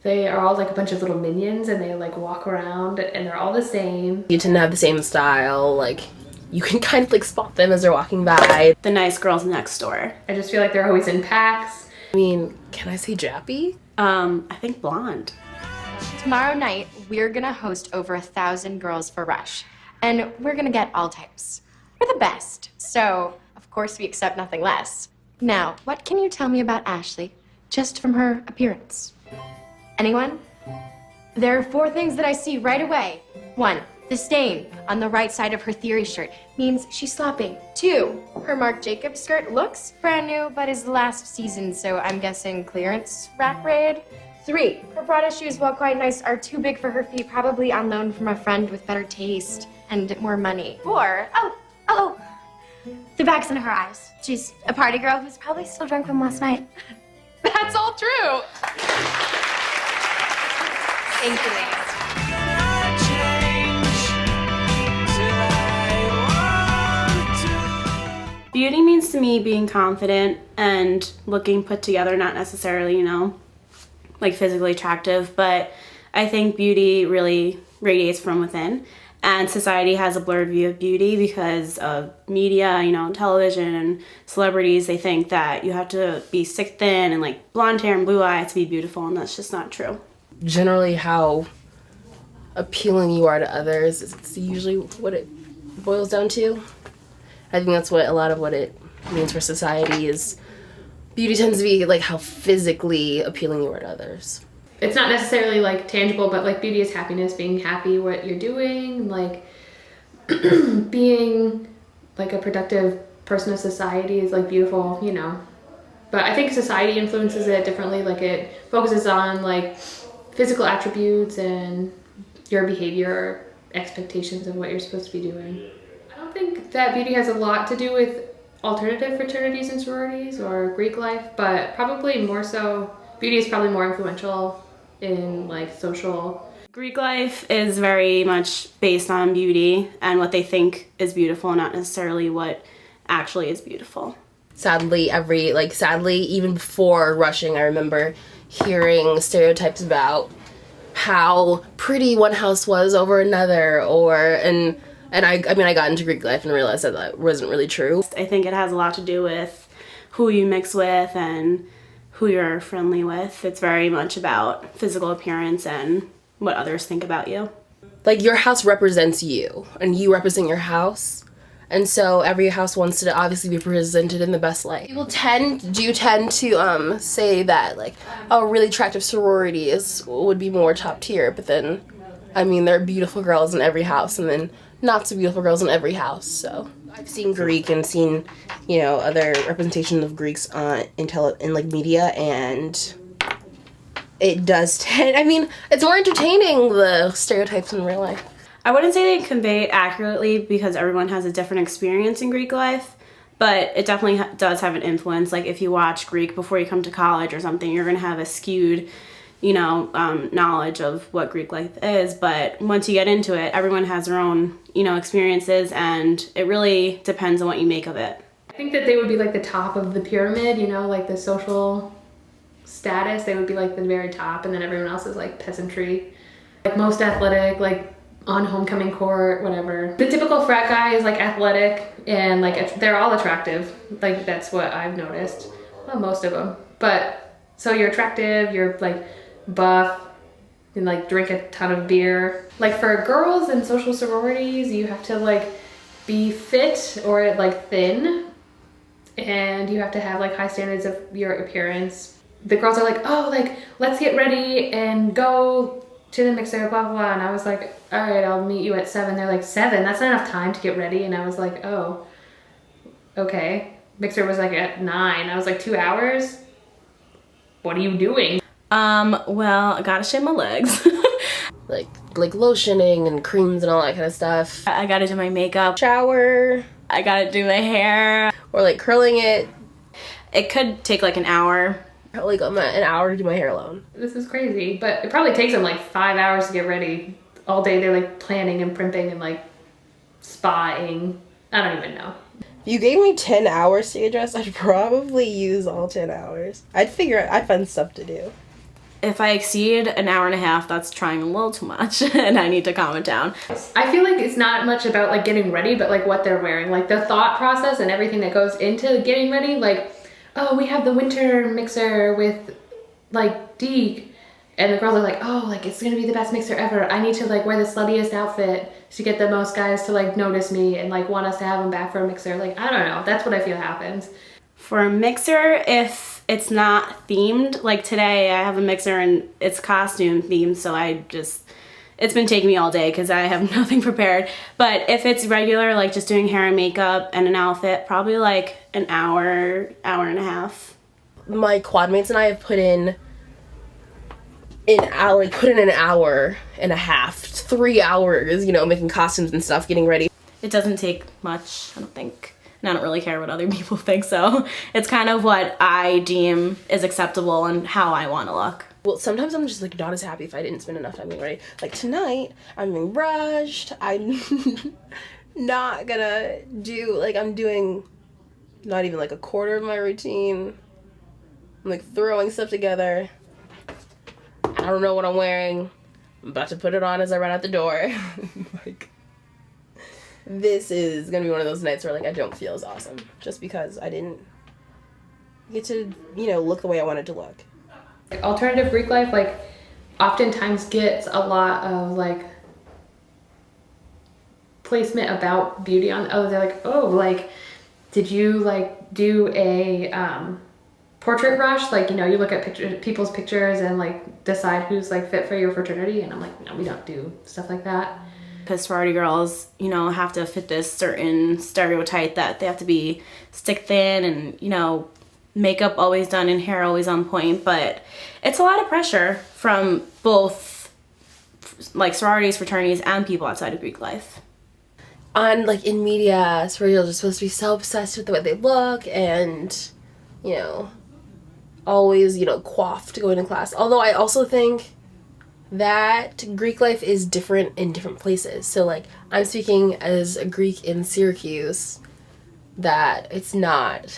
They are all like a bunch of little minions and they like walk around and they're all the same. You tend to have the same style, like you can kind of like spot them as they're walking by. The nice girls next door. I just feel like they're always in packs. I mean, can I say Jappy? I think blonde. Tomorrow night, we're gonna host over 1,000 girls for Rush. And we're gonna get all types. We're the best. So, of course, we accept nothing less. Now, what can you tell me about Ashley, just from her appearance? Anyone? There are 4 things that I see right away. 1, the stain on the right side of her theory shirt means she's slopping. 2, her Marc Jacobs skirt looks brand new, but is last season, so I'm guessing clearance rack raid. 3, her Prada shoes, while quite nice, are too big for her feet, probably on loan from a friend with better taste and more money. 4, the bags under her eyes. She's a party girl who's probably still drunk from last night. That's all true. Thank you, ladies. Beauty means to me being confident and looking put together, not necessarily, you know, like physically attractive, but I think beauty really radiates from within. And society has a blurred view of beauty because of media, you know, television and celebrities. They think that you have to be thick, thin, and like blonde hair and blue eyes to be beautiful, and that's just not true. Generally how appealing you are to others is usually what it boils down to. I think that's what a lot of what it means for society is beauty tends to be like how physically appealing you are to others. It's not necessarily like tangible, but like beauty is happiness, being happy what you're doing, like being like a productive person of society is like beautiful, you know. But I think society influences it differently. Like it focuses on like physical attributes and your behavior, expectations of what you're supposed to be doing. I don't think that beauty has a lot to do with alternative fraternities and sororities or Greek life, but probably more so, beauty is probably more influential in like social. Greek life is very much based on beauty and what they think is beautiful, not necessarily what actually is beautiful. Sadly, even before rushing, I remember hearing stereotypes about how pretty one house was over another, and I got into Greek life and realized that that wasn't really true. I think it has a lot to do with who you mix with and who you're friendly with. It's very much about physical appearance and what others think about you. Like your house represents you and you represent your house. And so every house wants to obviously be presented in the best light. People tend to say that like, oh, really attractive sorority would be more top tier, but then I mean there are beautiful girls in every house and then not so beautiful girls in every house. So I've seen Greek and seen, you know, other representation of Greeks in like media, and it does it's more entertaining, the stereotypes in real life. I wouldn't say they convey it accurately because everyone has a different experience in Greek life, but it definitely does have an influence. Like if you watch Greek before you come to college or something, you're going to have a skewed, you know, knowledge of what Greek life is. But once you get into it, everyone has their own, you know, experiences, and it really depends on what you make of it. I think that they would be like the top of the pyramid, you know, like the social status. They would be like the very top, and then everyone else is like peasantry. Like most athletic, like on homecoming court, whatever. The typical frat guy is like athletic and like they're all attractive. Like that's what I've noticed. Well, most of them. But so you're attractive, you're like buff, and like drink a ton of beer. Like for girls in social sororities, you have to like be fit or like thin, and you have to have like high standards of your appearance. The girls are like, oh, like let's get ready and go to the mixer, blah, blah, blah. And I was like, all right, I'll meet you at 7. They're like, 7? That's not enough time to get ready. And I was like, oh, okay. Mixer was like at 9. I was like, 2 hours? What are you doing? Well, I gotta shave my legs. like lotioning and creams and all that kind of stuff. I gotta do my makeup. Shower. I gotta do my hair. Or like curling it. It could take like an hour. Like an hour to do my hair alone. This is crazy, but it probably takes them like 5 hours to get ready. All day they're like planning and primping and like spying. I don't even know. If you gave me 10 hours to get dressed, I'd probably use all 10 hours. I'd find stuff to do. if I exceed an hour and a half, that's trying a little too much and I need to calm it down. I feel like it's not much about like getting ready, but like what they're wearing, like the thought process and everything that goes into getting ready. Like, oh, we have the winter mixer with like Deke, and the girls are like, oh, like it's gonna be the best mixer ever. I need to like wear the sluttiest outfit to get the most guys to like notice me and like want us to have them back for a mixer. Like, I don't know, that's what I feel happens. For a mixer, if it's not themed, like today I have a mixer and it's costume themed, so it's been taking me all day because I have nothing prepared. But if it's regular, like just doing hair and makeup and an outfit, probably like an hour, hour and a half. My quad mates and I have put in an hour and a half, 3 hours, you know, making costumes and stuff, getting ready. It doesn't take much, I don't think. And I don't really care what other people think, so it's kind of what I deem is acceptable and how I want to look. Well, sometimes I'm just like not as happy if I didn't spend enough time getting ready. Like tonight, I'm being rushed. I'm not gonna do, like I'm doing not even like a quarter of my routine. I'm like throwing stuff together. I don't know what I'm wearing. I'm about to put it on as I run out the door. Like, this is gonna be one of those nights where like I don't feel as awesome just because I didn't get to, you know, look the way I wanted to look. Alternative Greek life like oftentimes gets a lot of like placement about beauty on, oh, they're like, oh, like did you like do a portrait rush, like, you know, you look at people's pictures and like decide who's like fit for your fraternity, and I'm like, no, we don't do stuff like that. Because sorority girls, you know, have to fit this certain stereotype that they have to be stick thin and, you know, makeup always done and hair always on point. But it's a lot of pressure from both like sororities, fraternities, and people outside of Greek life. On like in media, sorority girls are supposed to be so obsessed with the way they look and, you know, always, you know, coiffed to go into class. Although I also think that Greek life is different in different places. So like I'm speaking as a Greek in Syracuse, that it's not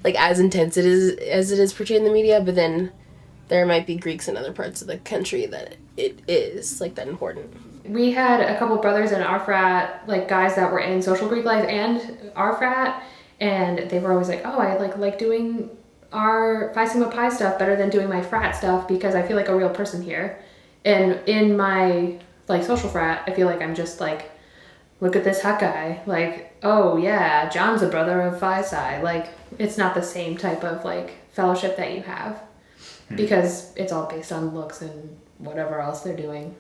like as intense as it is portrayed in the media, but then there might be Greeks in other parts of the country that it is like that important. We had a couple brothers in our frat, like guys that were in social Greek life and our frat, and they were always like, oh, I like doing our Phi Sigma Pi stuff better than doing my frat stuff because I feel like a real person here. And in my like social frat, I feel like I'm just like, look at this hot guy. Like, oh yeah, John's a brother of Phi Psi. Like, it's not the same type of like fellowship that you have because it's all based on looks and whatever else they're doing.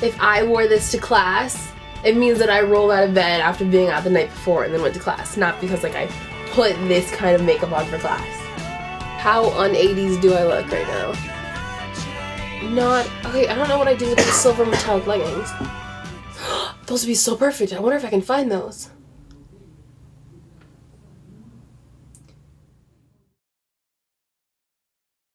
If I wore this to class, it means that I rolled out of bed after being out the night before and then went to class, not because like I put this kind of makeup on for class. How un-80s do I look right now? Not, okay, I don't know what I do with the silver metallic leggings. Those would be so perfect. I wonder if I can find those.